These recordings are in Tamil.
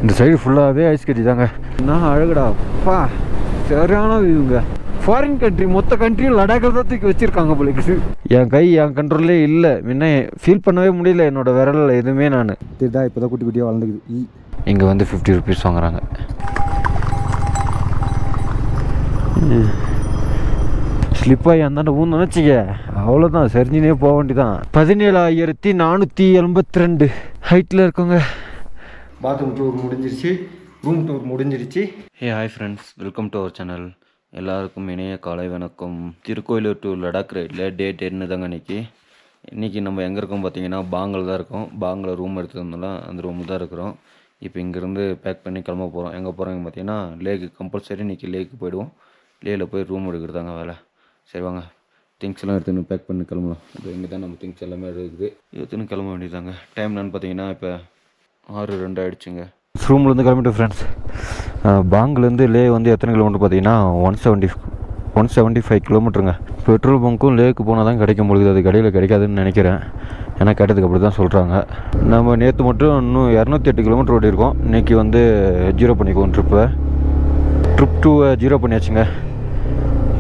இந்த சைடு ஃபுல்லாகவே ஐஸ் கட்டி தாங்க. என்ன அழகுடா அப்பா, சரியான வியூங்க. ஃபாரின் கண்ட்ரி, மொத்த கண்ட்ரியும் லடாக்கில் தான் தூக்கி வச்சுருக்காங்க போலிக்கு. என் கண்ட்ரோல்லே இல்லை. முன்ன ஃபீல் பண்ணவே முடியல என்னோடய விரலில் எதுவுமே. நான் இதுதான் இப்போ தான் குட்டி குட்டியாக வளர்ந்துக்குது. இங்கே வந்து 50 ருபீஸ் வாங்குறாங்க. ஸ்லிப்பாகி அந்தாண்ட ஊன்னு வச்சுக்க, அவ்வளோதான், சரிஞ்சினே போக வேண்டிதான். 17,482 ஹைட்டில் இருக்கோங்க. பாத்ரூம் டூர் முடிஞ்சிருச்சு, ரூம் டூர் முடிஞ்சிருச்சு. Hi friends, welcome to our channel. எல்லாருக்கும் இணைய காலை வணக்கம். திருக்கோயிலூர் டு லடாக் ரைடில் டே 10 தாங்க இன்றைக்கி நம்ம எங்கே இருக்கோம் பார்த்தீங்கன்னா பாங்கில் தான் இருக்கோம். பாங்கில் ரூம் எடுத்துருந்தோம்னா அந்த ரூமில் தான் இருக்கிறோம். இப்போ இங்கேருந்து பேக் பண்ணி கிளம்ப போகிறோம். எங்கே போகிறோங்க பார்த்தீங்கன்னா லேக்கு. கம்பல்சரி இன்றைக்கி லேக்கு போய்டுவோம். லேயில் போய் ரூம் எடுக்கிறதாங்க வேலை. சரி வாங்க, திங்ஸ் எல்லாம் எடுத்துன்னு பேக் பண்ணி கிளம்பலாம். இப்போ இங்கே தான் நம்ம திங்ஸ் எல்லாமே இருக்குது, எடுத்துன்னு கிளம்ப வேண்டியதாங்க. டைம் என்னன்னு பார்த்தீங்கன்னா இப்போ 6:02 ஆகிடுச்சுங்க. ரூம்லேருந்து கிளம்பிட்டு ஃப்ரெண்ட்ஸ். பாங்க்லேருந்து லே வந்து எத்தனை கிலோமீட்டர் பார்த்தீங்கன்னா 175 கிலோமீட்டருங்க. பெட்ரோல் பங்க்கும் லேக்கு போனால் தான் கிடைக்க முடியுது, அது கடையில் கிடைக்காதுன்னு நினைக்கிறேன். ஏன்னா கேட்டதுக்கு அப்படி தான் சொல்கிறாங்க. நம்ம நேற்று மட்டும் இன்னும் 208 கிலோமீட்டர் ஓட்டியிருக்கோம். இன்றைக்கி வந்து 0 பண்ணிக்குவோம். ட்ரிப் 2 0 பண்ணியாச்சுங்க.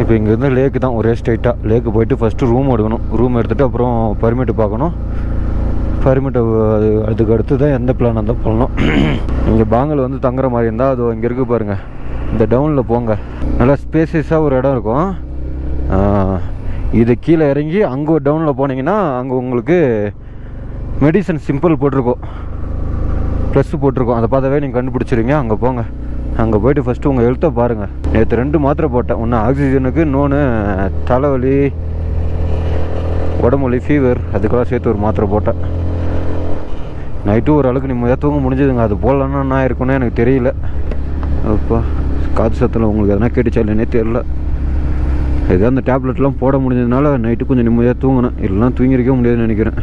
இப்போ இங்கேருந்து லேக்கு தான் ஒரே ஸ்ட்ரைட்டாக. லேக்கு போய்ட்டு ஃபஸ்ட்டு ரூம் எடுக்கணும். ரூம் எடுத்துகிட்டு அப்புறம் பர்மிட்டு பார்க்கணும். பர்மிட்டை அதுக்கு அடுத்து தான் எந்த பிளான் இருந்தால் பண்ணணும். இங்கே பாங்கில் வந்து தங்குற மாதிரி இருந்தால் அது இங்கே இருக்குது பாருங்கள், இந்த டவுனில் போங்க. நல்லா ஸ்பேசியஸாக ஒரு இடம் இருக்கும். இது கீழே இறங்கி அங்கே ஒரு டவுனில் போனீங்கன்னா அங்கே உங்களுக்கு மெடிசன் சிம்பிள் போட்டிருக்கோம், ப்ளஸ் போட்டிருக்கோம். அதை பார்த்தாவே நீங்கள் கண்டுபிடிச்சிருங்க. அங்கே போங்க. அங்கே போய்ட்டு ஃபஸ்ட்டு உங்கள் ஹெல்த்தை பாருங்கள். நேற்று 2 மாத்திரை போட்டேன். ஒன்று ஆக்சிஜனுக்கு, இன்னொன்று தலைவலி, உடம்பு வலி, ஃபீவர், அதுக்கெல்லாம் சேர்த்து ஒரு மாத்திரை போட்டேன். நைட்டு ஒரு அளவுக்கு நிம்மதியாக தூங்க முடிஞ்சதுங்க. அது போடலன்னா என்ன இருக்குன்னு எனக்கு தெரியல. அப்பா காது சத்தில் உங்களுக்கு எதனா கேட்டுச்சா இல்லைன்னே தெரியல. ஏதோ அந்த டேப்லெட்லாம் போட முடிஞ்சதுனால நைட்டு கொஞ்சம் நிம்மதியாக தூங்கினேன். இல்லைனா தூங்கிருக்கவே முடியாதுன்னு நினைக்கிறேன்.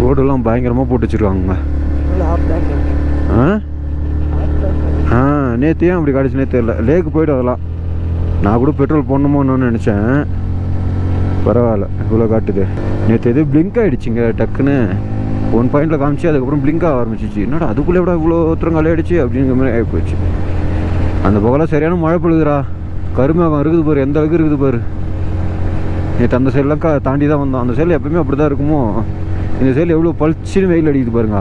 ரோடெல்லாம் பயங்கரமாக போட்டு வச்சுருக்காங்க. நேற்று ஏன் அப்படி காடிச்சுனே தெரியல. லேக்கு போய்ட்டு வரலாம். நான் கூட பெட்ரோல் போடணுமோன்னு நினச்சேன். பரவாயில்ல, இவ்வளோ காட்டுது. நேற்று எது பிளிங்க் ஆகிடுச்சிங்க டக்குன்னு. 1 பாயிண்டில் காமிச்சு அதுக்கப்புறம் பிளிங்க் ஆக ஆரம்பிச்சிச்சு. என்னடா அதுக்குள்ளே விட இவ்வளோ ஒருத்தரங்காலே ஆகிடுச்சு அப்படிங்கிற மாதிரி ஆகி போச்சு. அந்த பக்கம்லாம் சரியான மழை பொழுதுரா. கருமேகம் இருக்குது பாரு, எந்த அளவுக்கு இருக்குது பாரு. நேற்று அந்த சைடெலாம் தாண்டி தான் வந்தோம். அந்த சைடில் எப்போயுமே அப்படி தான் இருக்குமோ. இந்த சைடில் எவ்வளோ பளிச்சுன்னு வெயில் அடிக்குது பாருங்க.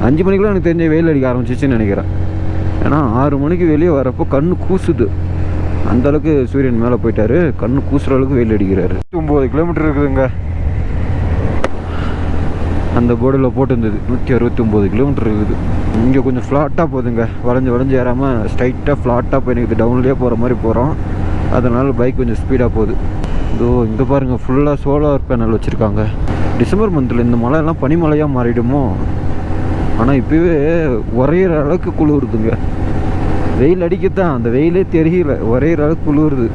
5 மணிக்கெலாம் எனக்கு தெரிஞ்ச வெயில் அடிக்க ஆரம்பிச்சிச்சுன்னு நினைக்கிறேன். ஏன்னா 6 மணிக்கு வெளியே வரப்போ கண்ணு கூசுது. அந்தளவுக்கு சூரியன் மேலே போயிட்டாரு. கண்ணு கூசுகிற அளவுக்கு வெயில் அடிக்கிறாரு. 9 கிலோமீட்டர் இருக்குதுங்க. அந்த போர்டில் போட்டுருந்தது 169 கிலோமீட்டர் இருக்குது. இங்கே கொஞ்சம் ஃப்ளாட்டாக போகுதுங்க. வளைஞ்சு ஏறாமல் ஸ்ட்ரைட்டாக ஃப்ளாட்டாக போய் எனக்கு டவுன்லேயே போகிற மாதிரி போகிறோம். அதனால் பைக் கொஞ்சம் ஸ்பீடாக போகுது. இதோ இங்கே பாருங்கள், ஃபுல்லாக சோலார் பேனல் வச்சுருக்காங்க. டிசம்பர் மந்தில் இந்த மழையெல்லாம் பனிமழையாக மாறிடுமோ. ஆனால் இப்போவே உரையிற அளவுக்கு குளிருதுங்க. வெயில் அடிக்கத்தான், அந்த வெயிலே தெரியல. உரையிற அளவுக்கு குளிருது.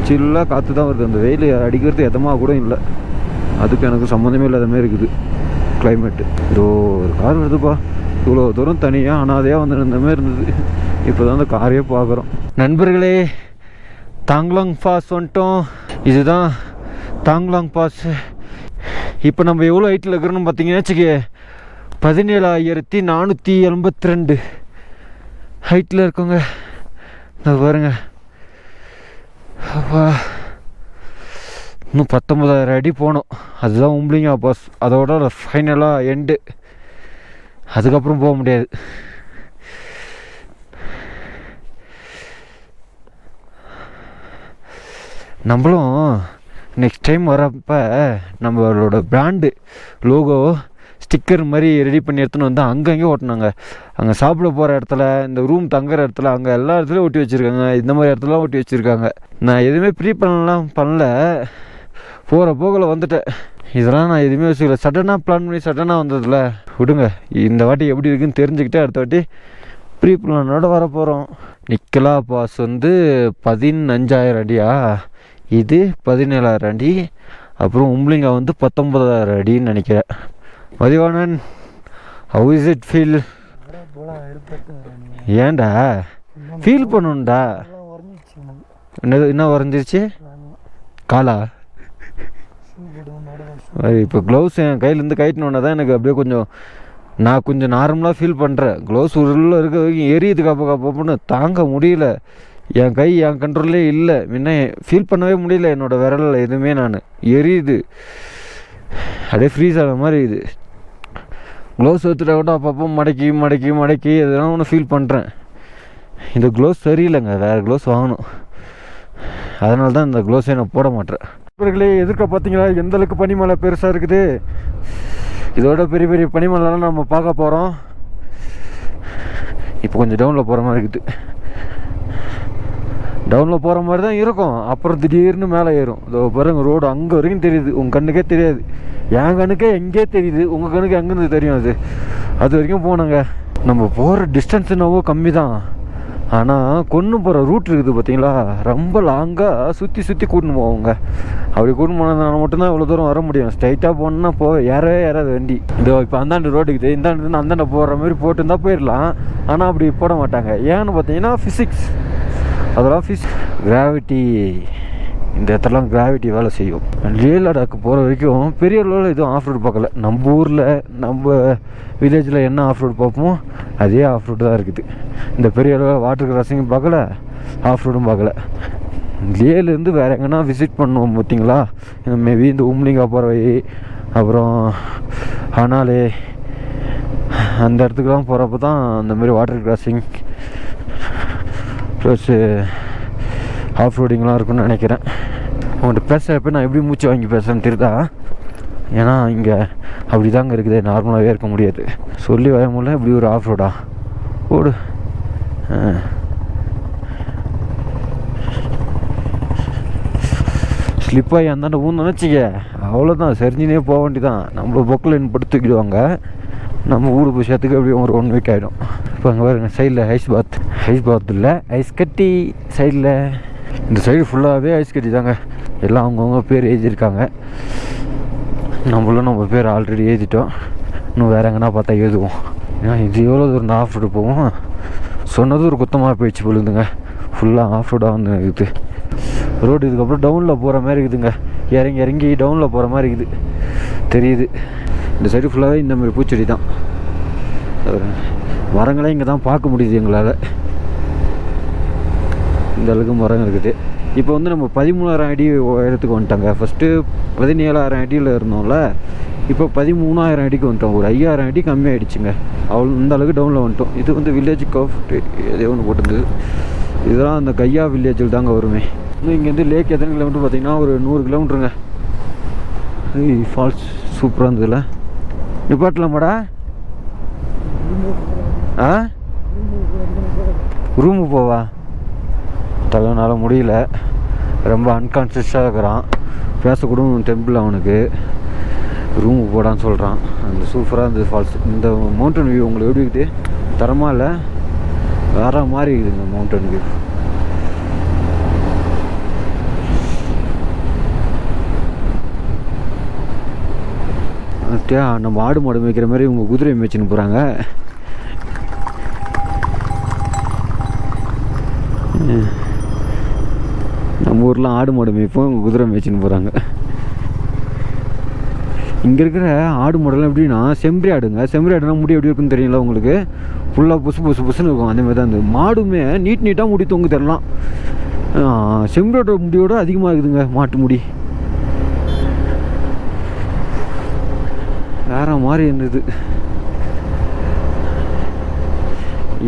சில்லாக காற்று தான் வருது. அந்த வெயில் அடிக்கிறது எதமாக கூட இல்லை. அதுக்கு எனக்கு சம்மந்தமே இல்லாத மாதிரி இருக்குது கிளைமேட்டு. இதோ ஒரு கார் வருதுப்பா. இவ்வளோ தூரம் தனியாக அனாதையாக வந்து இந்த மாதிரி இருந்தது. இப்போ தான் அந்த காரையே பார்க்குறோம். நண்பர்களே, தாங்லாங் பாஸ் வந்துட்டோம். இதுதான் தாங்லாங் பாஸ். இப்போ நம்ம எவ்வளோ ஹைட்டில் இருக்கிறோன்னு பார்த்தீங்கன்னா வச்சுக்க, 17,482 ஹைட்டில் இருக்கோங்க. நான் பாருங்க, அப்பா இன்னும் 19,000 அடி போகணும். அதுதான் உம்லிங்கா பாஸ். அதோட ஃபைனலாக எண்டு. அதுக்கப்புறம் போக முடியாது. நம்மளும் நெக்ஸ்ட் டைம் வரப்போ நம்மளோட பிராண்டு லோகோ ஸ்டிக்கர் மாதிரி ரெடி பண்ணி எடுத்துன்னு வந்து அங்கங்கே ஓட்டினாங்க. அங்கே சாப்பிட போகிற இடத்துல, இந்த ரூம் தங்குற இடத்துல, அங்கே எல்லா இடத்துலையும் ஒட்டி வச்சுருக்காங்க. இந்த மாதிரி இடத்துலாம் ஒட்டி வச்சுருக்காங்க. நான் எதுவுமே ப்ரீ பண்ணல. போகிற போகல வந்துட்டேன். இதெல்லாம் நான் எதுவுமே யோசிக்கல. சடனாக பிளான் பண்ணி சடனாக வந்ததில்ல. விடுங்க, இந்த வாட்டி எப்படி இருக்குன்னு தெரிஞ்சுக்கிட்டே அடுத்த வாட்டி ப்ரீ பிளானோட வர போகிறோம். நிக்கலா பாஸ் வந்து 15,000 அடியா, இது 17,000 அடி. அப்புறம் உம்லிங்கா வந்து 19,000 அடின்னு நினைக்கிறேன். Mathivanan, how is it feel? ஏன்டா ஃபீல் பண்ணணும்டா. என்ன வரைஞ்சிருச்சு காலா? இப்போ க்ளவுஸ் என் கையிலேருந்து கைட்டினோன்னா தான் எனக்கு அப்படியே கொஞ்சம் நான் கொஞ்சம் நார்மலாக ஃபீல் பண்ணுறேன். க்ளோஸ் உள்ள இருக்க வரைக்கும் எரியுது கப்பன்னு தாங்க முடியல. என் கை என் கண்ட்ரோல்லே இல்லை. முன்ன ஃபீல் பண்ணவே முடியல. என்னோடய விரலில் எதுவுமே நான் எரியுது, அப்படியே ஃப்ரீஸ் ஆகிற மாதிரி இது. க்ளோஸ் எடுத்துட்டா கூட அப்பப்போ மடக்கி மடக்கி மடக்கி எதுனா ஒன்று ஃபீல் பண்ணுறேன். இந்த க்ளோஸ் சரியில்லைங்க, வேறு க்ளோஸ் வாங்கணும். அதனால தான் இந்த க்ளோஸே நான் போட மாட்டேன். இவர்களே எதிர்க்க பார்த்தீங்களா எந்தளவுக்கு பனிமலை பெருசாக இருக்குது. இதோட பெரிய பெரிய பனிமலைலாம் நம்ம பார்க்க போகிறோம். இப்போ கொஞ்சம் டவுனில் போகிற மாதிரி இருக்குது. டவுனில் போகிற மாதிரி தான் இருக்கும். அப்புறம் திடீர்னு மேலே ஏறும். இதோ பாருங்க, ரோடு அங்கே வரைக்கும் தெரியுது. உங்கள் கண்ணுக்கே தெரியாது. என் கண்ணுக்கே எங்கேயே தெரியுது, உங்கள் கண்ணுக்கு எங்கேருந்து தெரியும்? அது வரைக்கும் போனோங்க. நம்ம போகிற டிஸ்டன்ஸ் என்னவோ கம்மி தான். ஆனால் கொண்டு போகிற ரூட் இருக்குது பார்த்தீங்களா, ரொம்ப லாங்காக சுற்றி சுற்றி கூட்டின்னு போவோங்க. அப்படி கூட்டின்னு போனதுனால மட்டும்தான் இவ்வளோ தூரம் வர முடியும். ஸ்ட்ரைட்டாக போனோன்னா ஏறாது வண்டி. இதோ இப்போ அந்தாண்டு ரோடு இருக்குது, இந்தாண்டு அந்தாண்ட போகிற மாதிரி போட்டுருந்தா போயிடலாம். ஆனால் அப்படி போட மாட்டாங்க. ஏன்னு பார்த்தீங்கன்னா ஃபிசிக்ஸ், அதெல்லாம் கிராவிட்டி. இந்த இடத்துலலாம் கிராவிட்டி வேலை செய்யும். லே லடாக்கு போகிற வரைக்கும் பெரிய அளவில் எதுவும் ஆஃப் ரோடு பார்க்கல. நம்ம ஊரில் நம்ம வில்லேஜில் என்ன ஆஃப் ரோடு பார்ப்போமோ அதே ஆஃப் ரோடு தான் இருக்குது. இந்த பெரிய அளவில் வாட்டர் கிராசிங்கும் பார்க்கல, ஆஃப் ரோடும் பார்க்கல. லேலேருந்து வேறு எங்கன்னா விசிட் பண்ணுவோம் பார்த்தீங்களா, இந்த மேபி இந்த உம்லிங்கா போகிற வழி, அப்புறம் ஹனாலே அந்த இடத்துக்குலாம் போகிறப்ப தான் அந்தமாரி வாட்டர் கிராசிங் ப்ளஸ்ஸு ஆஃப் ரோடிங்லாம் இருக்குன்னு நினைக்கிறேன். உங்கள்கிட்ட பேசுகிறப்ப நான் எப்படி மூச்சு வாங்கி பேசுகிறேன்னு தெரியுதா? ஏன்னா இங்கே அப்படி தாங்க இருக்குது, நார்மலாகவே இருக்க முடியாது. சொல்லி வர முடியல. இப்படி ஒரு ஆஃப் ரோடா ஓடு. ஸ்லிப்பாகி அந்தாண்ட ஊன்னு நினச்சிக்க, அவ்வளோதான், சரிஞ்சினே போக வேண்டிதான். நம்மள பொக்கில் படுத்து தூக்கிடுவாங்க. நம்ம ஊடு விஷயத்துக்கு எப்படியும் ஒரு 1 வீக் ஆகிடும். இப்போ அங்கே பாருங்க, சைடில் ஐஸ் பாத் இல்லை, ஐஸ் கட்டி சைடில். இந்த சைடு ஃபுல்லாகவே ஐஸ் கட்டி தாங்க. எல்லாம் அவங்கவுங்க பேர் எழுதியிருக்காங்க. நம்மளும் நம்ம பேர் ஆல்ரெடி எழுதிட்டோம். இன்னும் வேறு எங்கன்னா பார்த்தா எழுதுவோம். ஏன்னா இது எவ்வளோ தூரம் ஆஃப் ரோடு போவோம். சொன்னது ஒரு குத்தமாக போயிடுச்சு பொழுதுங்க. ஃபுல்லாக ஆஃப் ரோடாக வந்து இருக்குது ரோடு. இதுக்கப்புறம் டவுனில் போகிற மாதிரி இருக்குதுங்க. இறங்கி டவுனில் போகிற மாதிரி இருக்குது, தெரியுது. இந்த சைடு ஃபுல்லாகவே இந்த மாதிரி பூச்செடி தான். மரங்களே இங்கே தான் பார்க்க முடியுது எங்களால். இந்த அளவுக்கு மரங்கள் இருக்குது. இப்போ வந்து நம்ம 13,000 அடி உயரத்துக்கு வந்துட்டாங்க. ஃபஸ்ட்டு 17,000 அடியில் இருந்தோம்ல, இப்போ 13,000 அடிக்கு வந்துட்டோம். ஒரு 5,000 அடி கம்மியாகிடுச்சுங்க. இந்த அளவுக்கு டவுனில் வந்துட்டோம். இது வந்து வில்லேஜ் காஃப்ட் எதோ ஒன்று போட்டுருந்தது. இதெல்லாம் அந்த கையா வில்லேஜில் தாங்க வருமே. இன்னும் இங்கேருந்து லேக் எத்தனை கிலோமீட்டர் பார்த்தீங்கன்னா ஒரு 100 கிலோமீட்டருங்க. ஃபால்ஸ் சூப்பராக இருந்ததுல. நிப்பாட்டலாமாடா? ரூமு போவா? தலைவனால முடியல, ரொம்ப அன்கான்சியஸாக இருக்கிறான். பேசக்கூடும் டெம்பிள் அவனுக்கு. ரூமு போடான்னு சொல்கிறான். அந்த சூப்பராக இருந்தது ஃபால்ஸ். இந்த மவுண்டன் வியூ உங்களுக்கு எப்படி இருக்குது? தரமாக இல்லை, வேற மாதிரி இருக்குது இந்த மவுண்டன் வியூ. நம்ம ஆடு மாடு மேய்க்கிற மாதிரி இவங்க குதிரை மேய்ச்சின்னு போகிறாங்க. நம்ம ஊர்லாம் ஆடு மாடு மேய்ப்போம், இவங்க குதிரை மேய்ச்சின்னு போகிறாங்க. இங்கே இருக்கிற ஆடு மாடெல்லாம் எப்படின்னா செம்பரி ஆடுங்க. செம்பரி ஆடுனா முடி எப்படி இருக்குன்னு தெரியல உங்களுக்கு? ஃபுல்லாக புசுன்னு இருக்கும். அந்த மாதிரி தான் இந்த மாடுமே நீட்டாக முடி தொங்கு தரலாம். செம்பரியோட முடியோட அதிகமாக இருக்குதுங்க மாட்டு முடி. வேற மாதிரி இருந்தது.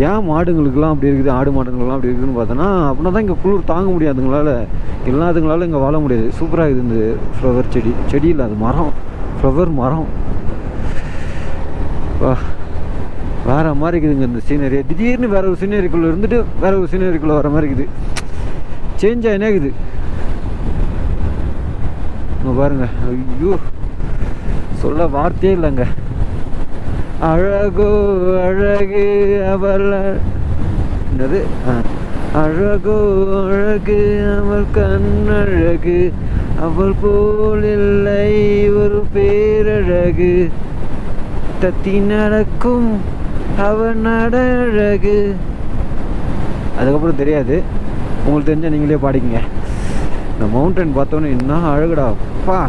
ஏன் மாடுங்களுக்கெல்லாம் அப்படி இருக்குது, ஆடு மாடுங்களுக்கெல்லாம் அப்படி இருக்குதுன்னு பார்த்தோன்னா, அப்படின்னா தான் இங்கே குளிர் தாங்க முடியாதுங்களால, இல்லாததுங்களால இங்கே வாழ முடியாது. சூப்பராக இருக்குது இந்த ஃப்ளவர் செடி இல்லை, அது மரம், ஃப்ளவர் மரம். வேறு மாதிரி இருக்குதுங்க இந்த சீனரி. திடீர்னு வேறு ஒரு சீனரிக்குள்ளே இருந்துட்டு வேறு ஒரு சீனரிக்குள்ளே வர மாதிரி இருக்குது. சேஞ்ச் ஆகினே இருக்குது. பாருங்க, ஐயோ சொல்ல வார்த்தையே இல்லைங்க. அழகோ அழகு அவள், என்னது, அழகோ அழகு அவள் கண்ணழகு, அவள் போல் இல்லை ஒரு பேரழகு, தத்தி நடக்கும் அவள் நட அழகு. அதுக்கப்புறம் தெரியாது, உங்களுக்கு தெரிஞ்சால் நீங்களே பாடிக்கங்க. இந்த மவுண்டன் பார்த்தோன்னே என்ன அழகுடா அப்பா,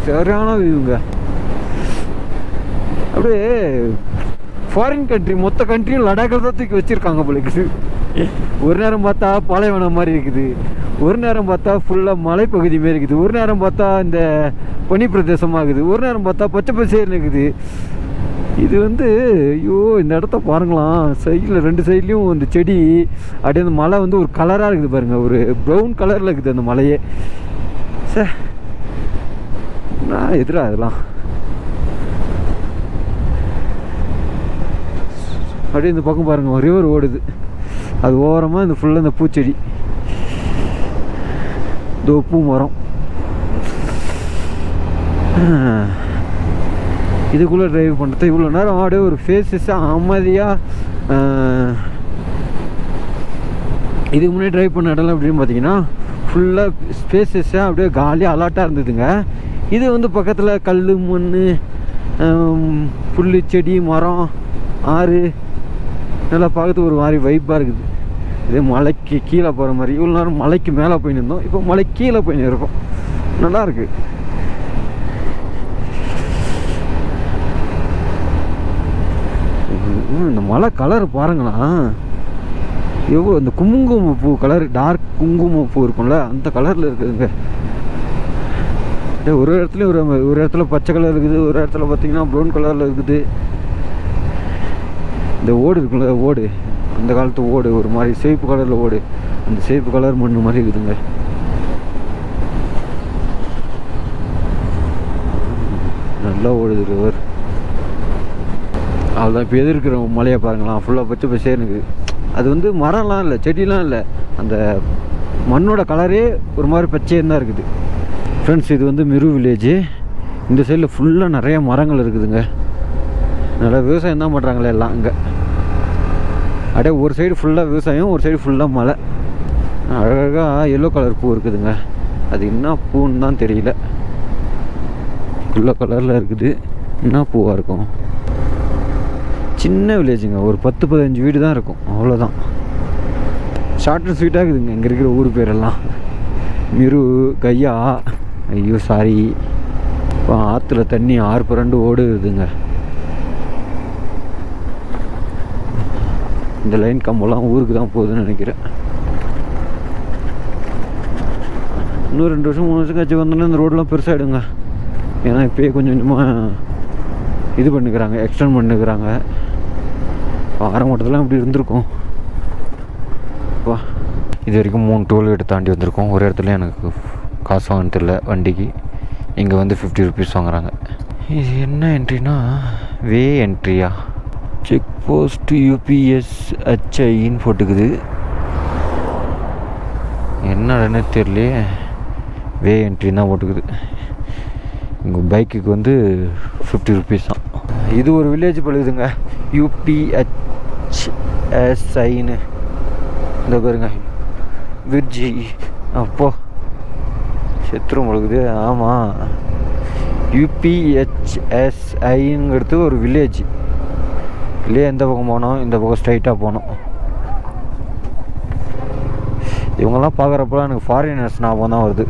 சரியான வியூங்க. அப்படியே ஃபாரின் கண்ட்ரி, மொத்த கண்ட்ரியும் லடாக்கில் தான் தூக்கி வச்சுருக்காங்க போல இருக்குது. ஒரு நேரம் பார்த்தா பாலைவனம் மாதிரி இருக்குது, ஒரு நேரம் பார்த்தா ஃபுல்லாக மலைப்பகுதி மாரி இருக்குது, ஒரு நேரம் பார்த்தா இந்த பனி பிரதேசமாகுது, ஒரு நேரம் பார்த்தா பச்சை பசேர்னு இருக்குது. இது வந்து ஐயோ இந்த இடத்த பாருங்களாம், சைடில் 2 சைட்லேயும் இந்த செடி அப்படியே அந்த மலை வந்து ஒரு கலராக இருக்குது பாருங்கள், ஒரு ப்ரௌன் கலரில் இருக்குது அந்த மலையே. சார் நான் எதிராக அதெல்லாம் அப்படியே இந்த பக்கம் பாருங்கள் ரிவர் ஓடுது, அது ஓரமாக இந்த ஃபுல்லாக இந்த பூச்செடி, இந்த பூ மரம். இதுக்குள்ளே ட்ரைவ் பண்ணுறது இவ்வளோ நேரம் அப்படியே ஒரு ஃபேஸஸாக அமைதியாக. இதுக்கு முன்னாடி ட்ரைவ் பண்ண இடம்லாம் அப்படின்னு பார்த்தீங்கன்னா ஃபுல்லாக ஸ்பேஸஸாக அப்படியே காலியாக அலாட்டாக இருந்ததுங்க. இது வந்து பக்கத்தில் கல் மண் புல் செடி மரம் ஆறு நல்லா பார்க்கறதுக்கு ஒரு மாதிரி வைப்பாக இருக்குது. இதே மலைக்கு கீழே போகிற மாதிரி, இவ்வளோ நேரம் மலைக்கு மேலே போய் நின்றோம், இப்போ மலைக்கு கீழே போய் நிற்கும், நல்லாயிருக்கு. இந்த மலை கலர் பாருங்களா எவ்வளோ, இந்த குங்குமப்பூ கலர், டார்க் குங்குமப்பூ இருக்கும்ல அந்த கலரில் இருக்குதுங்க. ஒரு இடத்துலையும் ஒரு இடத்துல பச்சை கலர் இருக்குது, ஒரு இடத்துல பார்த்தீங்கன்னா ப்ரௌன் கலரில் இருக்குது. இந்த ஓடு இருக்குல்ல, ஓடு அந்த காலத்து ஓடு ஒரு மாதிரி சேப்பு கலரில் ஓடு, அந்த சேப்பு கலர் மண் மாதிரி இருக்குதுங்க. நல்லா ஓடுது ரிவர். அதுதான் இப்போ எதிர்க்கிற மலையை பாருங்களாம், ஃபுல்லாக பச்சை பசேர்னு இருக்குது. அது வந்து மரம்லாம் இல்லை, செடிலாம் இல்லை, அந்த மண்ணோட கலரே ஒரு மாதிரி பச்சையாக தான் இருக்குது. ஃப்ரெண்ட்ஸ் இது வந்து மிரு வில்லேஜு. இந்த சைடில் ஃபுல்லாக நிறைய மரங்கள் இருக்குதுங்க. நல்லா விவசாயம் தான் பண்ணுறாங்களே எல்லாம் இங்கே. அப்படியே ஒரு சைடு ஃபுல்லாக விவசாயம், ஒரு சைடு ஃபுல்லாக மலை. அழகாக எல்லோ கலர் பூ இருக்குதுங்க, அது என்ன பூன்னு தான் தெரியல, எல்லோ கலரில் இருக்குது. என்ன பூவாக இருக்கும்? சின்ன வில்லேஜுங்க, ஒரு 10-15 வீடு தான் இருக்கும், அவ்வளோதான். ஷார்ட் அண்ட் ஸ்வீட்டாக இருக்குதுங்க இங்கே இருக்கிற ஊர் பேரெல்லாம். மிரு கையா, ஐயோ சாரி, இப்போ ஆற்றுல தண்ணி ஆறு புரண்டு ஓடுதுங்க. இந்த லைன் கம்பெல்லாம் ஊருக்கு தான் போகுதுன்னு நினைக்கிறேன். இன்னும் 2 வருஷம் 3 வருஷம் கழிச்சு வந்தோன்னா இந்த ரோடெலாம் பெருசாகிடுங்க. ஏன்னா இப்போயே கொஞ்சம் கொஞ்சமாக இது பண்ணிக்கிறாங்க, எக்ஸ்டெண்ட் பண்ணிக்கிறாங்க. ஆரம்பட்டத்தில் இப்படி இருந்திருக்கும். வா, இது வரைக்கும் 3 டோல்கேட் தாண்டி வந்திருக்கோம். ஒரு இடத்துல எனக்கு காசு வாங்கினது இல்லை வண்டிக்கு, இங்கே வந்து 50 ருபீஸ் வாங்குறாங்க. இது என்ன என்ட்ரினா வே என்ட்ரியா, செக் போஸ்ட் யூபிஎஸ் HIன்னு போட்டுக்குது. என்னன்னு தெரியலையே, வே என்ட்ரின்னு தான் போட்டுக்குது. இங்கே பைக்குக்கு வந்து 50 ருபீஸ் தான். இது ஒரு வில்லேஜ் பழுகுதுங்க, UPHSIன்னு. இந்த பாருங்க விர்ஜி, அப்போ செத்துரும் பழுகுது. ஆமாம், UPHSIங்கிறது ஒரு வில்லேஜ். இல்லையே எந்த பக்கம் போனோம், இந்த பக்கம் ஸ்ட்ரைட்டாக போனோம். இவங்கெல்லாம் பார்க்குறப்பெல்லாம் எனக்கு ஃபாரினர்ஸ் ஞாபகம் தான் வருது.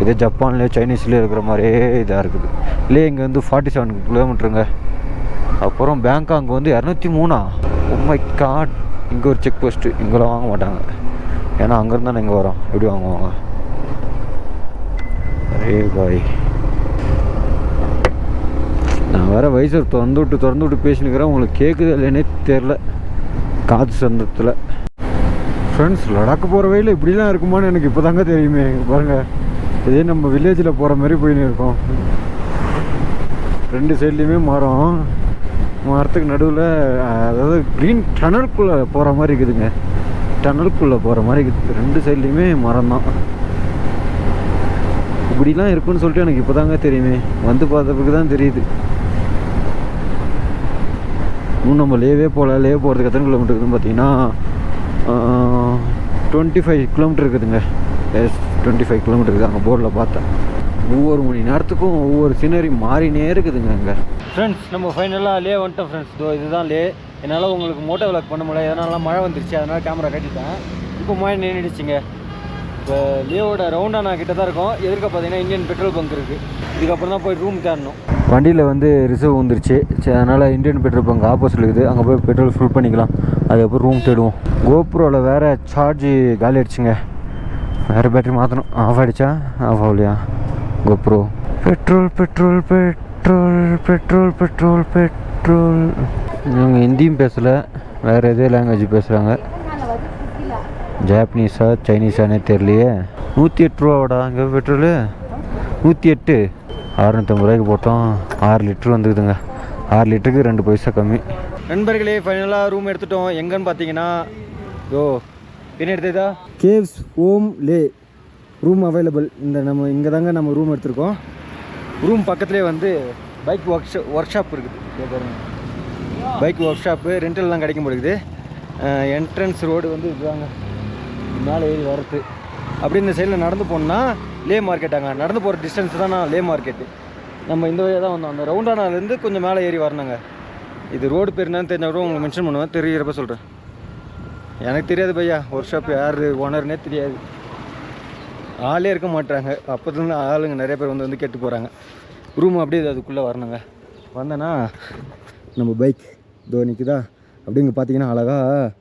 இதே ஜப்பான்லேயே சைனீஸ்லேயே இருக்கிற மாதிரியே இதாக இருக்குது. இல்லையே இங்கே வந்து 47 கிலோமீட்டருங்க. அப்புறம் பேங்காக் வந்து 203. ஓ மை காட், இங்கே ஒரு செக் போஸ்ட்டு. இங்கெல்லாம் வாங்க மாட்டாங்க, ஏன்னா அங்கேருந்து தானே இங்கே வரோம், எப்படி வாங்குவாங்க? அரே பாய், நான் வேறு வயசு திறந்து விட்டு பேசினுக்கிறேன், உங்களுக்கு கேட்குது இல்லைன்னே தெரில காது சந்தத்தில். ஃப்ரெண்ட்ஸ், லடாக்கு போகிற வழியில் இப்படிலாம் இருக்குமான்னு எனக்கு இப்போ தாங்க தெரியுமே. பாருங்கள், இதே நம்ம வில்லேஜில் போகிற மாதிரி போயின்னு இருக்கோம். 2 சைட்லேயுமே மரம், மரத்துக்கு நடுவில் அதாவது க்ரீன் டனலுக்குள்ளே போகிற மாதிரி இருக்குதுங்க. டனலுக்குள்ளே போகிற மாதிரி இருக்குது, 2 சைட்லேயுமே மரம் தான். இப்படிலாம் இருக்குன்னு சொல்லிட்டு எனக்கு இப்போ தாங்க தெரியுமே, வந்து பார்த்ததுக்கு தான் தெரியுது. இன்னும் நம்ம லேவே போகிறதுக்கு எத்தனை கிலோமீட்டர் இருக்குதுன்னு பார்த்தீங்கன்னா 25 கிலோமீட்டர் இருக்குதுங்க. 25 கிலோமீட்டர் இருக்குது, அங்கே போர்டில் பார்த்தேன். ஒவ்வொரு மணி நேரத்துக்கும் ஒவ்வொரு சீனரி மாறினே இருக்குதுங்க அங்கே. ஃப்ரெண்ட்ஸ், நம்ம ஃபைனலாக லே வந்துட்டோம் ஃப்ரெண்ட்ஸ். இதுதான் லே. என்னால் உங்களுக்கு மோட்டோ விளாக் பண்ண முடியல, எதனால மழை வந்துருச்சு, அதனால் கேமரா கட்டிட்டேன். இப்போ மழை நின்றுடுச்சிங்க. இப்போ லேவோட ரவுண்டாக நான் கிட்ட தான் இருக்கோம். எதிர்க்க பார்த்தீங்கன்னா இந்தியன் பெட்ரோல் பங்க் இருக்குது. இதுக்கப்புறம் தான் போய் ரூம் தேடணும். வண்டியில் வந்து ரிசர்வ் வந்துருச்சு. சரி, அதனால் இந்தியன் பெட்ரோல் பங்க் ஆப்போசிட் இருக்குது, அங்கே போய் பெட்ரோல் ஃபுல் பண்ணிக்கலாம். அதுக்கப்புறம் ரூம் தேடுவோம். கோப்ரோவில் வேறு சார்ஜு காலி ஆகிடுச்சுங்க. வேறு பேட்டரி மாற்றணும். ஆஃப் ஆகிடுச்சா? ஆஃப் ஆகலையா GoPro? Petrol petrol petrol petrol petrol petrol. இவங்க ஹிந்தியும் பேசலை, வேறு எதே லாங்குவேஜ் பேசுகிறாங்க. ஜாப்பனீஸா சைனீஸானே தெரியலையே. 108 ரூபாவோட அங்கே பெட்ரோலு 108. 650 ரூபாய்க்கு போட்டோம். 6 லிட்ரு வந்துக்குதுங்க. 6 லிட்டருக்கு 2 பைசா கம்மி. நண்பர்களே, ஃபைனலாக ரூம் எடுத்துட்டோம். எங்கன்னு பார்த்தீங்கன்னா என்ன எடுத்ததா கேவ்ஸ் ஹோம் லே ரூம் அவைலபிள். நம்ம இங்கே தாங்க நம்ம ரூம் எடுத்திருக்கோம். ரூம் பக்கத்துலேயே வந்து பைக் ஒர்க் ஷாப் இருக்குது. பைக் ஒர்க் ஷாப்பு ரெண்டல்லாம் கிடைக்கும் போடுது. என்ட்ரன்ஸ் ரோடு வந்து இதுதாங்க, மேலே ஏறி வரது. அப்படி இந்த சைடில் நடந்து போனால் லே மார்க்கெட்டாங்க. நடந்து போகிற டிஸ்டன்ஸ் தான் லே மார்க்கெட்டு. நம்ம இந்த வழியாக தான் வந்தோம். அந்த ரவுண்டானாலேருந்து கொஞ்சம் மேலே ஏறி வரணுங்க. இது ரோடு பேர் என்னன்னு தெரிஞ்சால் கூட உங்களுக்கு மென்ஷன் பண்ணுவேன், தெரிகிறப்ப சொல்கிறேன். எனக்கு தெரியாது பையா, ஒர்க் ஷாப் யார் ஓனர்னே தெரியாது. ஆளே இருக்க மாட்டாங்க. அப்போதுலேருந்து ஆளுங்க நிறைய பேர் வந்து கேட்டு போகிறாங்க. ரூம் அப்படியே அதுக்குள்ளே வரணுங்க. வந்தேன்னா நம்ம பைக் தோனிக்குதா அப்படிங்க பார்த்தீங்கன்னா அழகாக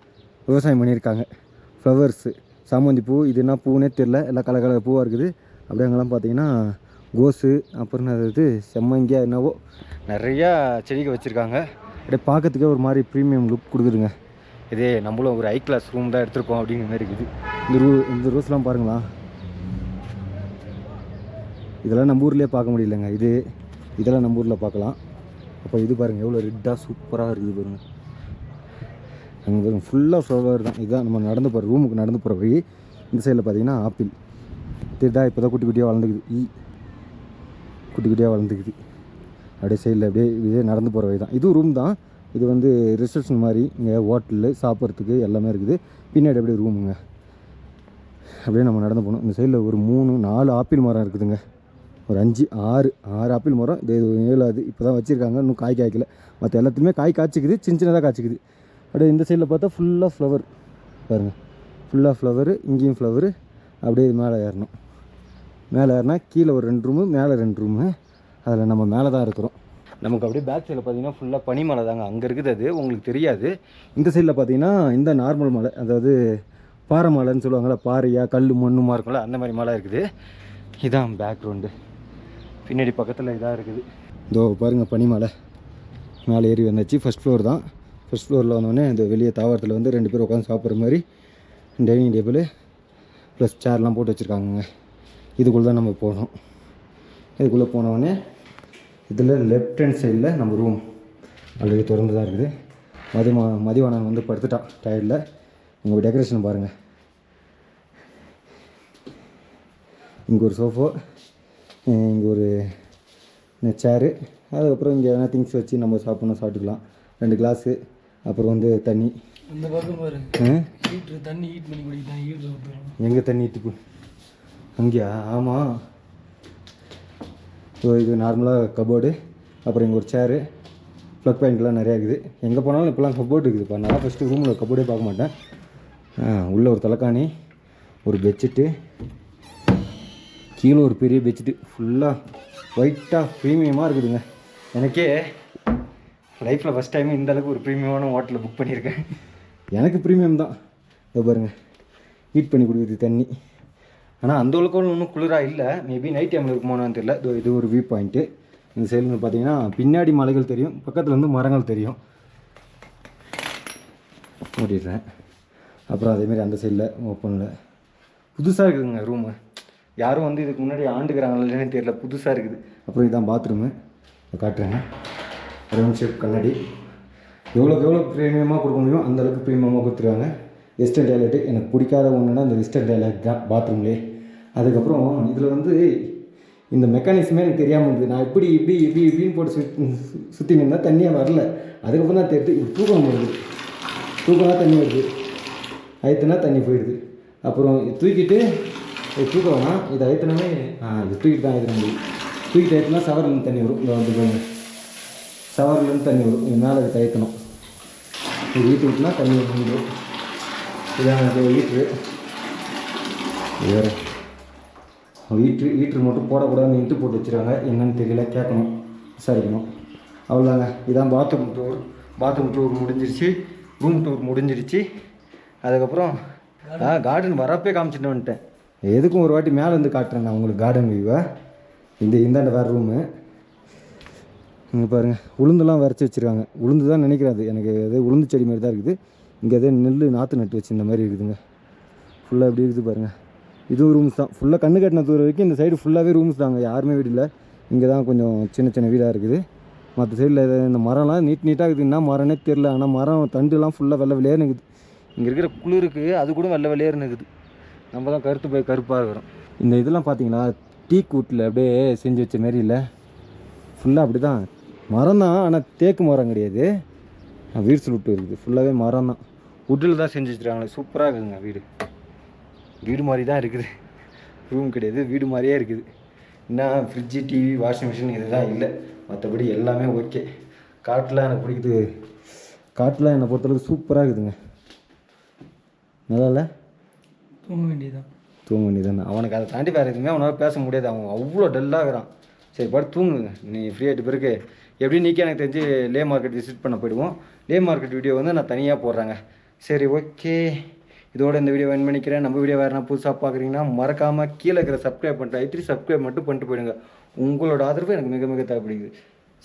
விவசாயம் பண்ணியிருக்காங்க. ஃப்ளவர்ஸு, சாமந்தி பூ, இது என்ன பூனே தெரில, எல்லாம் கலர் கலர் பூவாக இருக்குது. அப்படியே அங்கெல்லாம் பார்த்தீங்கன்னா கோஸு, அப்புறம் அது செம்மங்கியா என்னவோ நிறையா செடிகள் வச்சுருக்காங்க. அப்படியே பார்க்கறதுக்கே ஒரு மாதிரி ப்ரீமியம் லுக் கொடுக்குதுங்க. இதே நம்மளும் ஒரு ஹை கிளாஸ் ரூம் தான் எடுத்துருக்கோம் அப்படிங்கிற மாதிரி இருக்குது. இந்த ரோஸ்லாம் பாருங்களா, இதெல்லாம் நம்ம ஊர்லேயே பார்க்க முடியலங்க. இதெல்லாம் நம்ம ஊரில் பார்க்கலாம். அப்போ இது பாருங்கள் எவ்வளோ ரெட்டாக சூப்பராக இருக்குது பாருங்கள். அங்கே பாருங்கள் ஃபுல்லாக ஃப்ளவர் தான். இதுதான் நம்ம நடந்து போகிற ரூமுக்கு நடந்து போகிற வழி. இந்த சைடில் பார்த்தீங்கன்னா ஆப்பிள் தெரிதா, இப்போ தான் குட்டி குட்டியாக வளர்ந்துக்குது. குட்டி குட்டியாக வளர்ந்துக்குது. அப்படியே சைடில் அப்படியே இதே நடந்து போகிற வழி தான். இதுவும் ரூம் தான். இது வந்து ரிசப்ஷன் மாதிரி, இங்கே ஹோட்டலு சாப்பிட்றதுக்கு எல்லாமே இருக்குது. பின்னாடி அப்படியே ரூமுங்க. அப்படியே நம்ம நடந்து போகணும். இந்த சைடில் ஒரு 3-4 ஆப்பிள் மரம் இருக்குதுங்க. ஒரு 5-6 ஆப்பிள் மரம். இது 7வது இப்போ தான் வச்சுருக்காங்க. இன்னும் காய் காய்க்கல. மற்ற எல்லாத்துலேயுமே காய் காய்ச்சிக்குது, சின்னதாக காய்ச்சிக்குது. அப்படியே இந்த சைடில் பார்த்தா ஃபுல்லாக ஃப்ளவர் பாருங்கள். ஃபுல்லாக ஃப்ளவரு, இங்கேயும் ஃப்ளவரு. அப்படியே மேலே ஏறணும். மேலே ஏறினா கீழே ஒரு 2 ரூமு, மேலே 2 ரூமு. அதில் நம்ம மேலே தான் இருக்கிறோம். நமக்கு அப்படியே பேக் சைடில் பார்த்தீங்கன்னா ஃபுல்லாக பனிமலை தாங்க. அங்கே இருக்குது, அது உங்களுக்கு தெரியாது. இந்த சைடில் பார்த்தீங்கன்னா இந்த நார்மல் மலை, அதாவது பாறை மலைன்னு சொல்லுவாங்கள்ல, பாறையா கல் மண்ணுமா இருக்கும்ல, அந்த மாதிரி மலை இருக்குது. இதான் பேக்ரவுண்டு. பின்னாடி பக்கத்தில் இதாக இருக்குது. இதோ பாருங்கள் பனிமலை. மேலே ஏறி வந்தாச்சு. ஃபஸ்ட் ஃப்ளோர் தான். ஃபஸ்ட் ஃப்ளோரில் வந்தோடனே இந்த வெளியே தாவரத்தில் வந்து 2 பேர் உட்காந்து சாப்பிட்ற மாதிரி டைனிங் டேபிள் ப்ளஸ் சேர்லாம் போட்டு வச்சுருக்காங்க. இதுக்குள்ளே தான் நம்ம போகணும். இதுக்குள்ளே போனோடனே இதில் லெஃப்ட் ஹேண்ட் சைடில் நம்ம ரூம் ஆல்ரெடி திறந்து தான் இருக்குது. மதிவானன் வந்து படுத்துட்டான் டயர்டில். உங்கள் டெக்கரேஷன் பாருங்கள். இங்கே ஒரு சோஃபா, இங்கே ஒரு சேரு, அதுக்கப்புறம் இங்கே எதனா திங்ஸ் வச்சு நம்ம சாப்பிட்டுக்கலாம். 2 கிளாஸு, அப்புறம் வந்து தண்ணி. இந்த பக்கம் பாரு, ஹீட்ரு, தண்ணி ஹீட் பண்ணி குடிக்கலாம். ஹீட்ரு எங்கே தண்ணி ஹீட்டு அங்கேயா? ஆமாம். ஸோ இது நார்மலாக கபோர்டு. அப்புறம் இங்கே ஒரு சேரு, ப்ளக் பாயிண்ட்லாம் நிறையா இருக்குது. எங்கே போனாலும் இப்போலாம் கபோர்டு இருக்குதுப்பா. நான் ஃபஸ்ட்டு ரூமில் கபோர்டே பார்க்க மாட்டேன். உள்ளே ஒரு தலைக்காணி, ஒரு பெட்ஷீட்டு, கீழே ஒரு பெரிய பெட்ஷீட்டு, ஃபுல்லாக ஒயிட்டாக ப்ரீமியமாக இருக்குதுங்க. எனக்கே லைஃப்பில் ஃபஸ்ட் டைம் இந்த அளவுக்கு ஒரு ப்ரீமியமான ஹோட்டலில் புக் பண்ணியிருக்கேன். எனக்கு ப்ரீமியம் தான். இதை பாருங்கள், ஹீட் பண்ணி கொடுக்குறது தண்ணி. ஆனால் அந்த அளவுக்கு ஒன்றும் குளிராக இல்லை. மேபி நைட் டைமில் இருக்குமோன்னு தெரியல. இது ஒரு வியூ பாயிண்ட்டு. இந்த சைடில் பார்த்தீங்கன்னா பின்னாடி மலைகள் தெரியும், பக்கத்தில் வந்து மரங்கள் தெரியும். மூடிடுறேன். அப்புறம் அதேமாரி அந்த சைடில் ஓப்பனில் புதுசாக இருக்குதுங்க ரூமு. யாரும் வந்து இதுக்கு முன்னாடி ஆண்டுக்கிறாங்களா இல்லைன்னு தெரியல, புதுசாக இருக்குது. அப்புறம் இதுதான் பாத்ரூமு, காட்டுறேங்க. ரவுண்ட் ஷேப் கண்ணாடி. எவ்வளோக்கு எவ்வளோ ப்ரீமியமாக கொடுக்க முடியும் அந்தளவுக்கு ப்ரீமியமாக கொடுத்துருவாங்க. வெஸ்டர்ன் டாய்லெட்டு எனக்கு பிடிக்காத ஒன்றுனா இந்த வெஸ்டர்ன் டாய்லெட் தான் பாத்ரூம்லேயே. அதுக்கப்புறம் இதில் வந்து இந்த மெக்கானிசமே எனக்கு தெரியாமல் இருந்தது. நான் இப்படின்னு போட்டு சுற்றி நின்றா தண்ணியாக வரல. அதுக்கப்புறம் தான் தெரியுது இது தூக்கம் வருது. தூக்கினா தண்ணி வருது, அழுத்தினா தண்ணி போயிடுது. அப்புறம் தூக்கிட்டு தூக்கம் வேணாம், இது அழுத்தினாவே இது தூக்கிட்டு தான் அழுத்தின முடியும். தூக்கிட்டு அழுத்தினா சவர்லேருந்து தண்ணி வரும். இங்கே வந்து பாருங்க, சவர்லேருந்து தண்ணி வரும். இது மேலே அதுக்கு அழுத்தணும். இது வீட்டு விட்டுனா தண்ணி வந்துடும். இதான் ஹீட்ரு. வேறு ஹீட்ரு மட்டும் போடக்கூடாதுன்னு இன்ட்டு போட்டு வச்சுருவாங்க. என்னன்னு தெரியல, கேட்கணும். விசாரிக்கணும். அவ்வளோதாங்க. இதான் பாத்ரூம் டூர் முடிஞ்சிருச்சு. ரூம் டூர் முடிஞ்சிருச்சு. அதுக்கப்புறம் கார்டன் வரப்பே காமிச்சிட்டு வந்துட்டேன். எதுக்கும் ஒரு வாட்டி மேலே வந்து காட்டுறேன் நான் உங்களுக்கு கார்டன் வியூவை. இந்தாண்ட வேறு ரூமு. இங்கே பாருங்கள், உளுந்தெல்லாம் வரைச்சி வச்சுருக்காங்க. உளுந்து தான் நினைக்கிறேன், அது எனக்கு எதோ உளுந்து செடி மாதிரி தான் இருக்குது. இங்கே எதோ நெல் நாற்று நட்டு வச்சு இந்த மாதிரி இருக்குதுங்க. ஃபுல்லாக எப்படி இருக்குது பாருங்கள். இதுவும் ரூம்ஸ் தான். ஃபுல்லாக கண்ணு கட்டின தூரம் வரைக்கும் இந்த சைடு ஃபுல்லாகவே ரூம்ஸ் தாங்க. யாருமே வீடு இல்லை. இங்கே தான் கொஞ்சம் சின்ன சின்ன வீடாக இருக்குது. மற்ற சைடில் இந்த மரம்லாம் நீட்டாக இருக்குது. என்ன மரம்னே தெரில. ஆனால் மரம் தண்டுலாம் ஃபுல்லாக வெள்ளை வெளியேறு நிற்குது. இங்கே இருக்கிற குளிருக்கு அது கூட வெள்ளை வெளியேறு நிற்குது. நம்ம தான் கருத்து போய் கருப்பாக இருக்கிறோம். இந்த இதெல்லாம் பார்த்தீங்கன்னா டீ கூட்டில் அப்படியே செஞ்சு வச்ச மாரி இல்லை, ஃபுல்லாக அப்படி தான். மரம் தான், ஆனால் தேக்கு மரம் கிடையாது. வீடு விட்டு இருக்குது. ஃபுல்லாகவே மரம் தான். வுட்டில் தான் செஞ்சு வச்சுருக்காங்களே. சூப்பராக இருக்குதுங்க. வீடு மாதிரி தான் இருக்குது. ரூம் கிடையாது, வீடு மாதிரியே இருக்குது. என்ன ஃப்ரிட்ஜு, டிவி, வாஷிங் மிஷின் இதுதான் இல்லை. மற்றபடி எல்லாமே ஓகே. காட்டில் எனக்கு பிடிக்குது. காட்டில் என்னை பொறுத்தளவுக்கு சூப்பராக இருக்குதுங்க. நல்லா இல்லை? தூங்க வேண்டியதான். அவனுக்கு அதை தாண்டி வேறு எதுவுமே அவனால் பேச முடியாது. அவன் அவ்வளோ டல்லாக இருக்கிறான். சரி பட் தூங்குங்க. நீ ஃப்ரீ ஆகிட்டு பிறகு எப்படி நீக்கே எனக்கு தெரிஞ்சு லே மார்க்கெட் விசிட் பண்ண போயிடுவோம். லே மார்க்கெட் வீடியோ வந்து நான் தனியாக போடுறேங்க. சரி ஓகே, இதோட இந்த வீடியோ என் பண்ணிக்கிறேன். நம்ம வீடியோ வேறு நான் புதுசாக பார்க்குறீங்கன்னா மறக்காமல் கீழே இருக்கிற சப்ஸ்கிரைப் பண்ணிட்டு சப்ஸ்கிரைப் மட்டும் பண்ணிட்டு போயிடுங்க. உங்களோட ஆதரவு எனக்கு மிக மிக தேவைப்படுகிறது.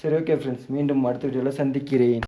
சரி ஓகே ஃப்ரெண்ட்ஸ், மீண்டும் அடுத்த வீடியோவில் சந்திக்கிறேன்.